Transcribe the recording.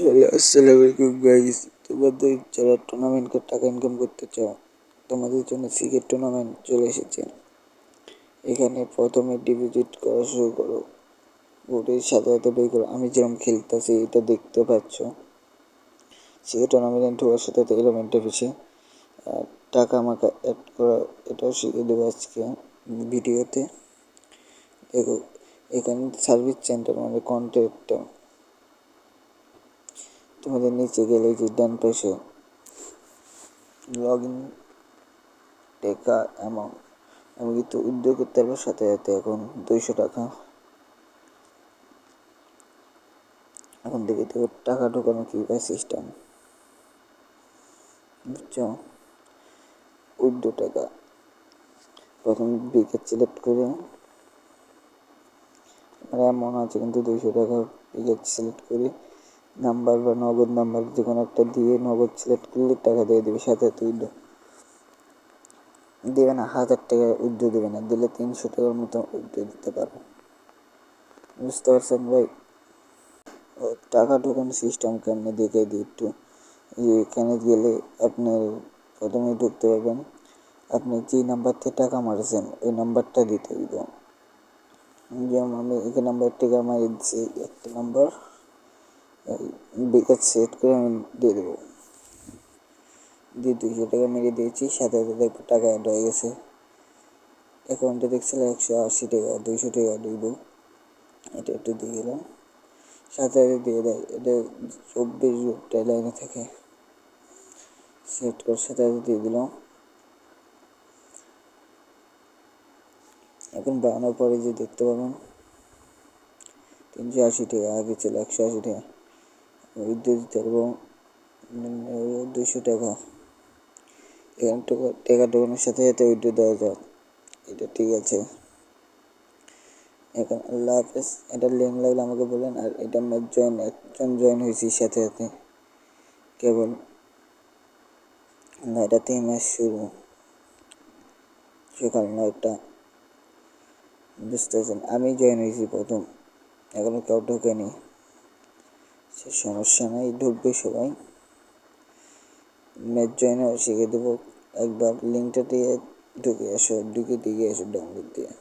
Hello, আসসালামু আলাইকুম guys. তোমাদের যারা টুর্নামেন্টে টাকা ইনকাম করতে চাও, তোমাদের জন্য সিক্রেট টুর্নামেন্ট চলে এসেছে। এখানে প্রথমে ডিপোজিট করা শুরু করো, ওটির সাথে সাথে বের করো। আমি যেরকম খেলতেছি এটা দেখতে পাচ্ছ। সিক্রেট টুর্নামেন্টে ঢোকার সাথে সাথে এলিমেন্টে বেশি টাকা আমাকে অ্যাড করা, এটাও শিখে দেবো আজকে ভিডিওতে। দেখো, এখানে সার্ভিস সেন্টার মানে কন্ট্যাক্টটা তোমাদের নিচে গেলে যে ডান পাশে লগ ইন টাকা অ্যামাউন্ট, আমি কিন্তু উইথড্র করতে পারবো সাথে সাথে। এখন 200 টাকা। এখন দেখে তো টাকা ঢোকানো কীভাবে সিস্টেম, বুঝছো? উইথড্র টাকা প্রথম ব্রিকেট সিলেক্ট করে, আমার এমন আছে কিন্তু 200 টাকা ব্রিকেট সিলেক্ট করে নাম্বার বা নগদ নাম্বার যে কোনো একটা দিয়ে নগদ সিলেক্ট করলে টাকা দিয়ে দেবে সাথে সাথে উইথড্র দেবে না। 1000 টাকা উইথড্র দেবে না, দিলে 300 টাকার মতো উইথড্র দিতে পারো। বুঝতে পারছেন ভাই? ও টাকা ঢোকানোর সিস্টেম কেমনি দেখে দিই একটু। এখানে গেলে আপনার প্রথমে ঢুকতে পারবেন, আপনি যে নাম্বার থেকে টাকা মারছেন ওই নাম্বারটা দিতে দিব। যেমন আমি এই নাম্বার থেকে আমার দিচ্ছি একটা নাম্বার, বিকাশ সেট করে আমি দিয়ে দেবো। দিয়ে 200 টাকা মেরে দিয়েছি, সাথে সাথে দেখবো টাকা অ্যাড হয়ে গেছে। অ্যাকাউন্টে দেখছিল 180 টাকা, 200 টাকা দিব। এটা একটু দিয়ে গেলাম, সাথে সাথে দিয়ে দেয়। এটা 24 ঘন্টা লাইনে থাকে, সেট করে সাথে সাথে দিয়ে দিলাম। এখন বানানোর পরে যে দেখতে পাবেন 380 টাকা, আগে ছিল 180 টাকা। উইথড্র দিতে পারবো 200 টাকা। এখানে টাকা ঢোকানোর সাথে সাথে উইথড্র দেওয়া যায়, এটা ঠিক আছে। এখন আল্লাহ হাফেজ। এটা লিঙ্ক লাগলে আমাকে বলেন। আর এটা ম্যাচ জয়েন, একজন জয়েন হয়েছি সাথে সাথে কেবল না, এটাতেই ম্যাচ শুরু সকাল 9টা। বুঝতেছেন? আমি জয়েন হয়েছি প্রথম, এখনো কেউ ঢোকেনি। সে সমস্যা নাই, ঢুকবে সবাই। ম্যাচ জয়েন শিখে দেবো। একবার লিঙ্কটা দিয়ে ঢুকে আসো, ঢুকে দিয়ে আসো ডাউনলোড দিয়ে।